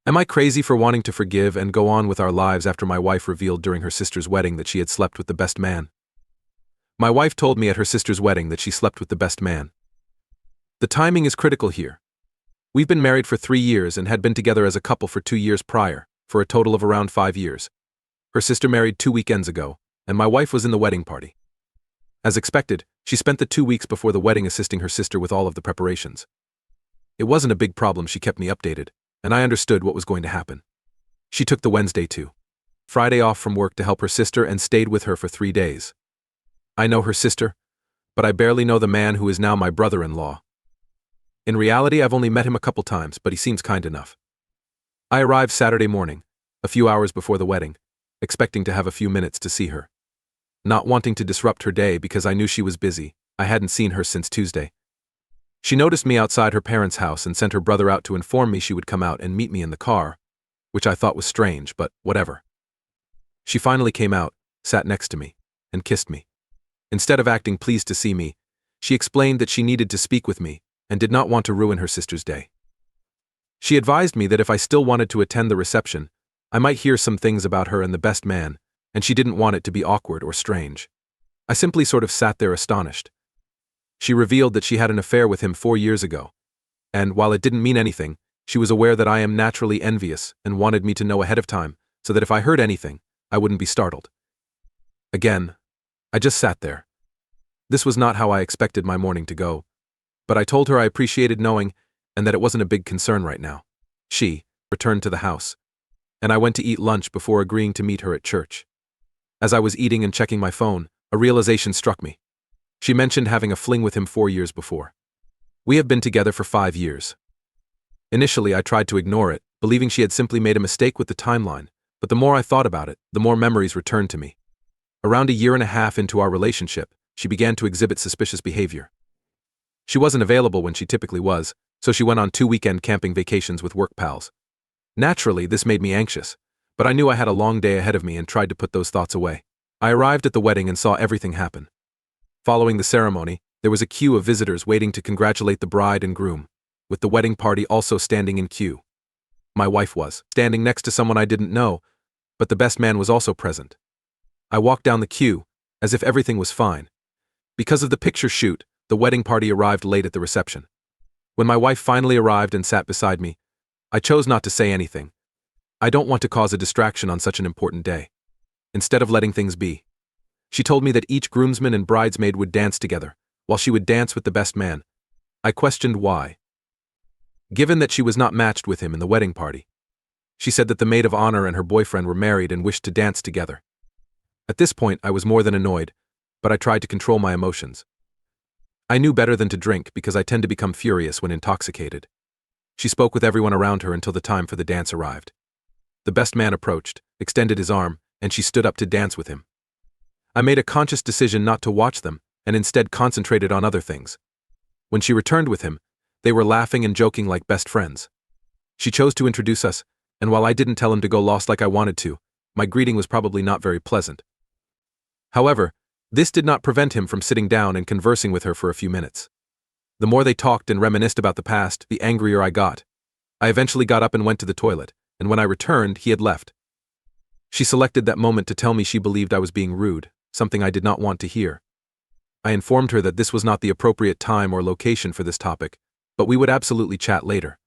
Am I crazy for wanting to forgive and go on with our lives after my wife revealed during her sister's wedding that she had slept with the best man? My wife told me at her sister's wedding that she slept with the best man. The timing is critical here. We've been married for 3 years and had been together as a couple for 2 years prior, for a total of around 5 years. Her sister married 2 weekends ago, and my wife was in the wedding party. As expected, she spent the 2 weeks before the wedding assisting her sister with all of the preparations. It wasn't a big problem, she kept me updated, and I understood what was going to happen. She took the Wednesday to Friday off from work to help her sister and stayed with her for 3 days. I know her sister, but I barely know the man who is now my brother-in-law. In reality, I've only met him a couple times, but he seems kind enough. I arrived Saturday morning, a few hours before the wedding, expecting to have a few minutes to see her. Not wanting to disrupt her day because I knew she was busy, I hadn't seen her since Tuesday. She noticed me outside her parents' house and sent her brother out to inform me she would come out and meet me in the car, which I thought was strange, but whatever. She finally came out, sat next to me, and kissed me. Instead of acting pleased to see me, she explained that she needed to speak with me and did not want to ruin her sister's day. She advised me that if I still wanted to attend the reception, I might hear some things about her and the best man, and she didn't want it to be awkward or strange. I simply sort of sat there astonished. She revealed that she had an affair with him 4 years ago, and while it didn't mean anything, she was aware that I am naturally envious and wanted me to know ahead of time so that if I heard anything, I wouldn't be startled. Again, I just sat there. This was not how I expected my morning to go, but I told her I appreciated knowing and that it wasn't a big concern right now. She returned to the house, and I went to eat lunch before agreeing to meet her at church. As I was eating and checking my phone, a realization struck me. She mentioned having a fling with him 4 years before. We have been together for 5 years. Initially, I tried to ignore it, believing she had simply made a mistake with the timeline, but the more I thought about it, the more memories returned to me. Around a year and a half into our relationship, she began to exhibit suspicious behavior. She wasn't available when she typically was, so she went on 2 weekend camping vacations with work pals. Naturally, this made me anxious, but I knew I had a long day ahead of me and tried to put those thoughts away. I arrived at the wedding and saw everything happen. Following the ceremony, there was a queue of visitors waiting to congratulate the bride and groom, with the wedding party also standing in queue. My wife was standing next to someone I didn't know, but the best man was also present. I walked down the queue, as if everything was fine. Because of the picture shoot, the wedding party arrived late at the reception. When my wife finally arrived and sat beside me, I chose not to say anything. I don't want to cause a distraction on such an important day. Instead of letting things be, she told me that each groomsman and bridesmaid would dance together, while she would dance with the best man. I questioned why. Given that she was not matched with him in the wedding party, she said that the maid of honor and her boyfriend were married and wished to dance together. At this point, I was more than annoyed, but I tried to control my emotions. I knew better than to drink because I tend to become furious when intoxicated. She spoke with everyone around her until the time for the dance arrived. The best man approached, extended his arm, and she stood up to dance with him. I made a conscious decision not to watch them and instead concentrated on other things. When she returned with him, they were laughing and joking like best friends. She chose to introduce us, and while I didn't tell him to go lost like I wanted to, my greeting was probably not very pleasant. However, this did not prevent him from sitting down and conversing with her for a few minutes. The more they talked and reminisced about the past, the angrier I got. I eventually got up and went to the toilet, and when I returned, he had left. She selected that moment to tell me she believed I was being rude, something I did not want to hear. I informed her that this was not the appropriate time or location for this topic, but we would absolutely chat later.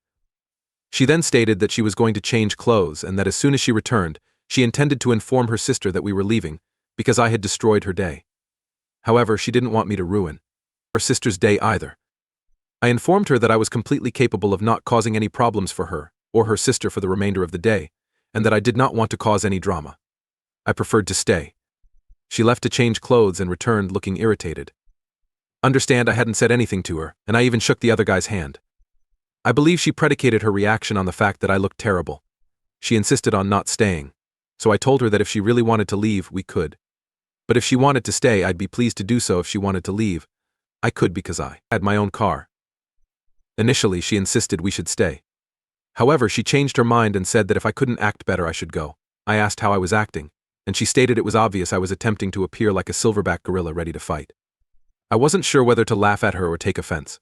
She then stated that she was going to change clothes and that as soon as she returned, she intended to inform her sister that we were leaving, because I had destroyed her day. However, she didn't want me to ruin her sister's day either. I informed her that I was completely capable of not causing any problems for her or her sister for the remainder of the day, and that I did not want to cause any drama. I preferred to stay. She left to change clothes and returned looking irritated. Understand, I hadn't said anything to her, and I even shook the other guy's hand. I believe she predicated her reaction on the fact that I looked terrible. She insisted on not staying, so I told her that if she really wanted to leave, we could. But if she wanted to stay, I'd be pleased to do so. If she wanted to leave, I could because I had my own car. Initially, she insisted we should stay. However, she changed her mind and said that if I couldn't act better, I should go. I asked how I was acting, and she stated it was obvious I was attempting to appear like a silverback gorilla ready to fight. I wasn't sure whether to laugh at her or take offense.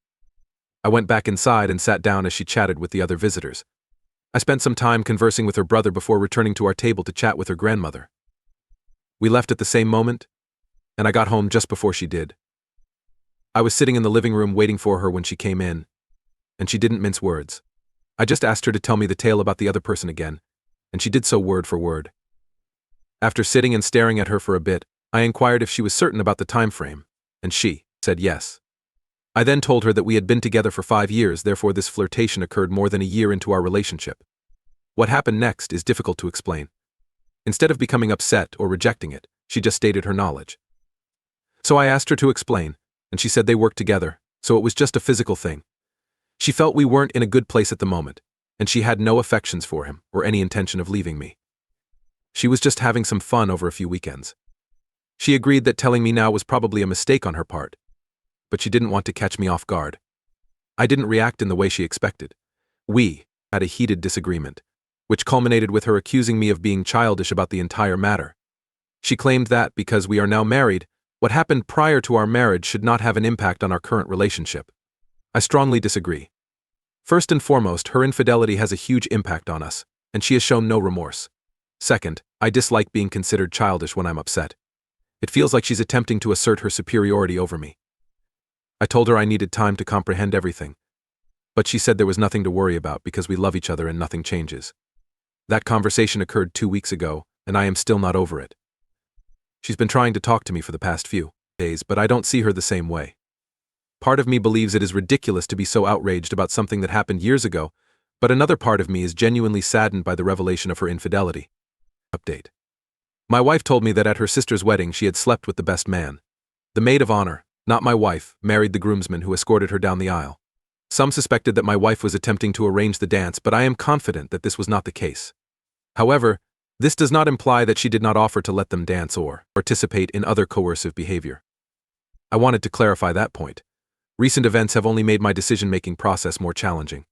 I went back inside and sat down as she chatted with the other visitors. I spent some time conversing with her brother before returning to our table to chat with her grandmother. We left at the same moment, and I got home just before she did. I was sitting in the living room waiting for her when she came in, and she didn't mince words. I just asked her to tell me the tale about the other person again, and she did so word for word. After sitting and staring at her for a bit, I inquired if she was certain about the time frame, and she said yes. I then told her that we had been together for 5 years, therefore this flirtation occurred more than a year into our relationship. What happened next is difficult to explain. Instead of becoming upset or rejecting it, she just stated her knowledge. So I asked her to explain, and she said they worked together, so it was just a physical thing. She felt we weren't in a good place at the moment, and she had no affections for him or any intention of leaving me. She was just having some fun over a few weekends. She agreed that telling me now was probably a mistake on her part, but she didn't want to catch me off guard. I didn't react in the way she expected. We had a heated disagreement, which culminated with her accusing me of being childish about the entire matter. She claimed that, because we are now married, what happened prior to our marriage should not have an impact on our current relationship. I strongly disagree. First and foremost, her infidelity has a huge impact on us, and she has shown no remorse. Second, I dislike being considered childish when I'm upset. It feels like she's attempting to assert her superiority over me. I told her I needed time to comprehend everything, but she said there was nothing to worry about because we love each other and nothing changes. That conversation occurred 2 weeks ago, and I am still not over it. She's been trying to talk to me for the past few days, but I don't see her the same way. Part of me believes it is ridiculous to be so outraged about something that happened years ago, but another part of me is genuinely saddened by the revelation of her infidelity. Update. My wife told me that at her sister's wedding she had slept with the best man. The maid of honor, not my wife, married the groomsman who escorted her down the aisle. Some suspected that my wife was attempting to arrange the dance, but I am confident that this was not the case. However, this does not imply that she did not offer to let them dance or participate in other coercive behavior. I wanted to clarify that point. Recent events have only made my decision-making process more challenging.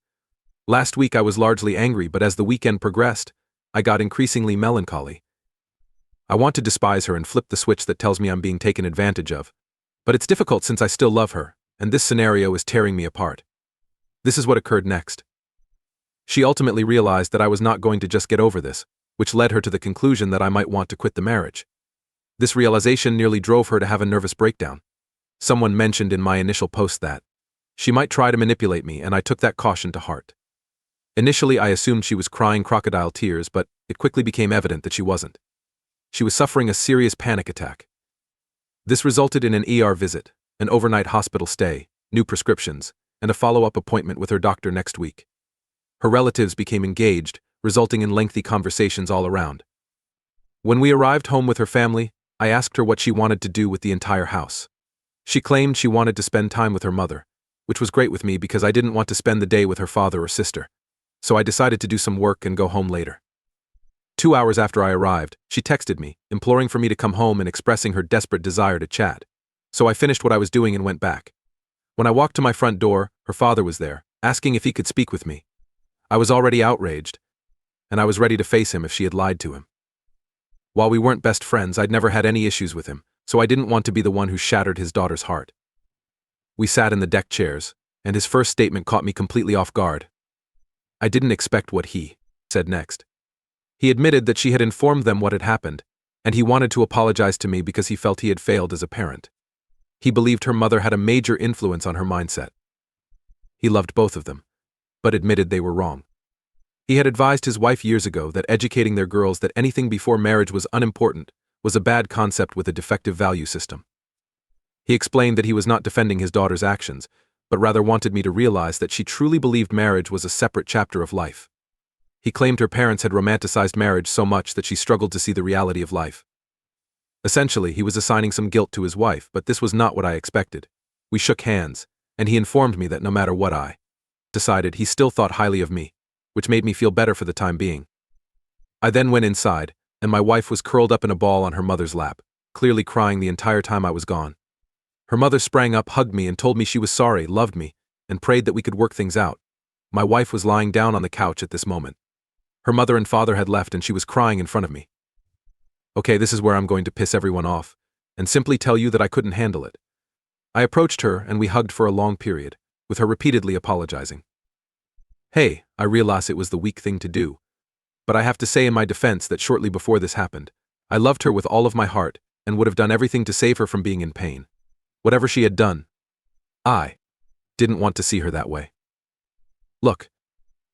Last week I was largely angry, but as the weekend progressed, I got increasingly melancholy. I want to despise her and flip the switch that tells me I'm being taken advantage of, but it's difficult since I still love her, and this scenario is tearing me apart. This is what occurred next. She ultimately realized that I was not going to just get over this, which led her to the conclusion that I might want to quit the marriage. This realization nearly drove her to have a nervous breakdown. Someone mentioned in my initial post that she might try to manipulate me, and I took that caution to heart. Initially, I assumed she was crying crocodile tears, but it quickly became evident that she wasn't. She was suffering a serious panic attack. This resulted in an ER visit, an overnight hospital stay, new prescriptions, and a follow-up appointment with her doctor next week. Her relatives became engaged, resulting in lengthy conversations all around. When we arrived home with her family, I asked her what she wanted to do with the entire house. She claimed she wanted to spend time with her mother, which was great with me because I didn't want to spend the day with her father or sister, so I decided to do some work and go home later. 2 hours after I arrived, she texted me, imploring for me to come home and expressing her desperate desire to chat. So I finished what I was doing and went back. When I walked to my front door, her father was there, asking if he could speak with me. I was already outraged, and I was ready to face him if she had lied to him. While we weren't best friends, I'd never had any issues with him, so I didn't want to be the one who shattered his daughter's heart. We sat in the deck chairs, and his first statement caught me completely off guard. I didn't expect what he said next. He admitted that she had informed them what had happened, and he wanted to apologize to me because he felt he had failed as a parent. He believed her mother had a major influence on her mindset. He loved both of them, but admitted they were wrong. He had advised his wife years ago that educating their girls that anything before marriage was unimportant was a bad concept with a defective value system. He explained that he was not defending his daughter's actions, but rather wanted me to realize that she truly believed marriage was a separate chapter of life. He claimed her parents had romanticized marriage so much that she struggled to see the reality of life. Essentially, he was assigning some guilt to his wife, but this was not what I expected. We shook hands, and he informed me that no matter what I decided, he still thought highly of me, which made me feel better for the time being. I then went inside, and my wife was curled up in a ball on her mother's lap, clearly crying the entire time I was gone. Her mother sprang up, hugged me, and told me she was sorry, loved me, and prayed that we could work things out. My wife was lying down on the couch at this moment. Her mother and father had left, and she was crying in front of me. Okay, this is where I'm going to piss everyone off, and simply tell you that I couldn't handle it. I approached her, and we hugged for a long period, with her repeatedly apologizing. Hey, I realize it was the weak thing to do, but I have to say in my defense that shortly before this happened, I loved her with all of my heart and would have done everything to save her from being in pain. Whatever she had done, I didn't want to see her that way. Look,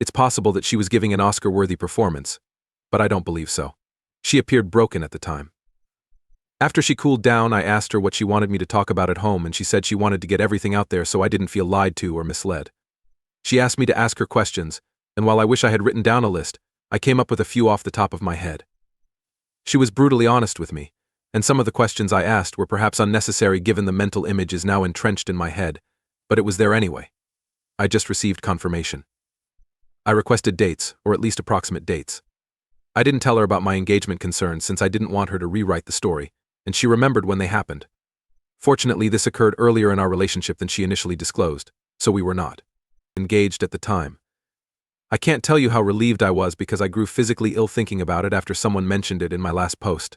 it's possible that she was giving an Oscar-worthy performance, but I don't believe so. She appeared broken at the time. After she cooled down, I asked her what she wanted me to talk about at home, and she said she wanted to get everything out there so I didn't feel lied to or misled. She asked me to ask her questions, and while I wish I had written down a list, I came up with a few off the top of my head. She was brutally honest with me, and some of the questions I asked were perhaps unnecessary given the mental image is now entrenched in my head, but it was there anyway. I just received confirmation. I requested dates, or at least approximate dates. I didn't tell her about my engagement concerns since I didn't want her to rewrite the story, and she remembered when they happened. Fortunately, this occurred earlier in our relationship than she initially disclosed, so we were not engaged at the time. I can't tell you how relieved I was because I grew physically ill thinking about it after someone mentioned it in my last post.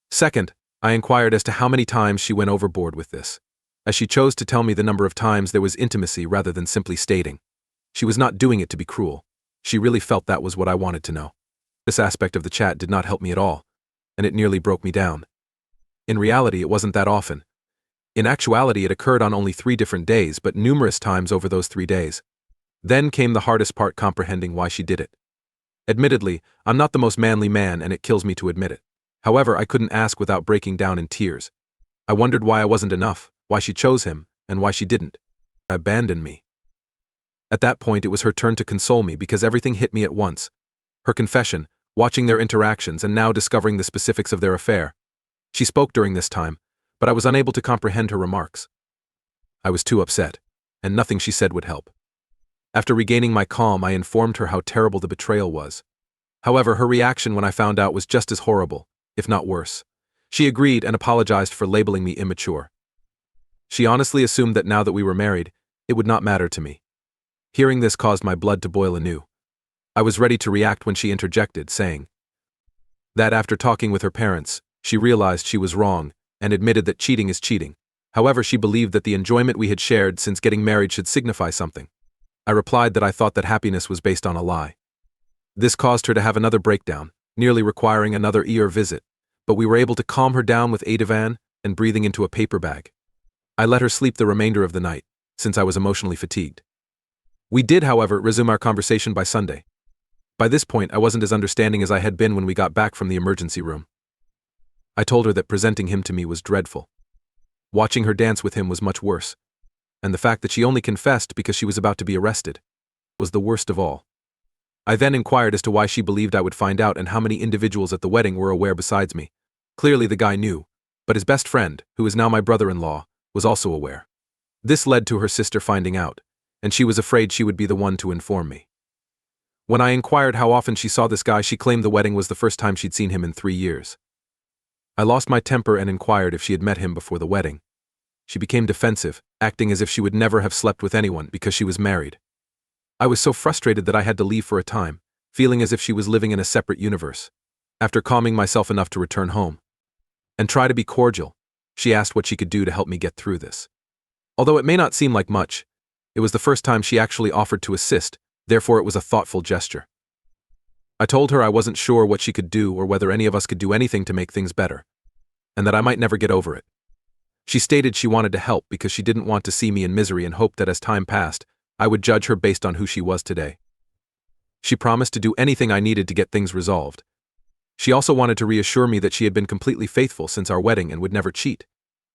Second, I inquired as to how many times she went overboard with this, as she chose to tell me the number of times there was intimacy rather than simply stating. She was not doing it to be cruel. She really felt that was what I wanted to know. This aspect of the chat did not help me at all, and it nearly broke me down. In reality, it wasn't that often. In actuality, it occurred on only 3 different days, but numerous times over those 3 days. Then came the hardest part, comprehending why she did it. Admittedly, I'm not the most manly man, and it kills me to admit it. However, I couldn't ask without breaking down in tears. I wondered why I wasn't enough, why she chose him, and why she didn't abandon me. At that point, it was her turn to console me because everything hit me at once. Her confession, watching their interactions, and now discovering the specifics of their affair. She spoke during this time, but I was unable to comprehend her remarks. I was too upset, and nothing she said would help. After regaining my calm, I informed her how terrible the betrayal was. However, her reaction when I found out was just as horrible, if not worse. She agreed and apologized for labeling me immature. She honestly assumed that now that we were married, it would not matter to me. Hearing this caused my blood to boil anew. I was ready to react when she interjected, saying that after talking with her parents, she realized she was wrong and admitted that cheating is cheating. However, she believed that the enjoyment we had shared since getting married should signify something. I replied that I thought that happiness was based on a lie. This caused her to have another breakdown, nearly requiring another ER visit, but we were able to calm her down with Ativan and breathing into a paper bag. I let her sleep the remainder of the night, since I was emotionally fatigued. We did, however, resume our conversation by Sunday. By this point, I wasn't as understanding as I had been when we got back from the emergency room. I told her that presenting him to me was dreadful. Watching her dance with him was much worse, and the fact that she only confessed because she was about to be arrested was the worst of all. I then inquired as to why she believed I would find out and how many individuals at the wedding were aware besides me. Clearly the guy knew, but his best friend, who is now my brother-in-law, was also aware. This led to her sister finding out, and she was afraid she would be the one to inform me. When I inquired how often she saw this guy, she claimed the wedding was the first time she'd seen him in 3 years. I lost my temper and inquired if she had met him before the wedding. She became defensive, acting as if she would never have slept with anyone because she was married. I was so frustrated that I had to leave for a time, feeling as if she was living in a separate universe. After calming myself enough to return home and try to be cordial, she asked what she could do to help me get through this. Although it may not seem like much, it was the first time she actually offered to assist, therefore it was a thoughtful gesture. I told her I wasn't sure what she could do or whether any of us could do anything to make things better, and that I might never get over it. She stated she wanted to help because she didn't want to see me in misery and hoped that as time passed, I would judge her based on who she was today. She promised to do anything I needed to get things resolved. She also wanted to reassure me that she had been completely faithful since our wedding and would never cheat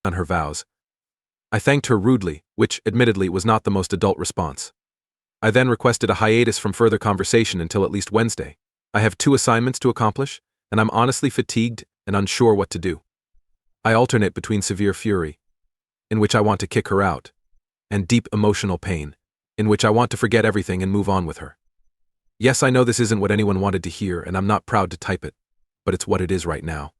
on her vows. I thanked her rudely, which, admittedly, was not the most adult response. I then requested a hiatus from further conversation until at least Wednesday. I have 2 assignments to accomplish, and I'm honestly fatigued and unsure what to do. I alternate between severe fury, in which I want to kick her out, and deep emotional pain, in which I want to forget everything and move on with her. Yes, I know this isn't what anyone wanted to hear, and I'm not proud to type it, but it's what it is right now.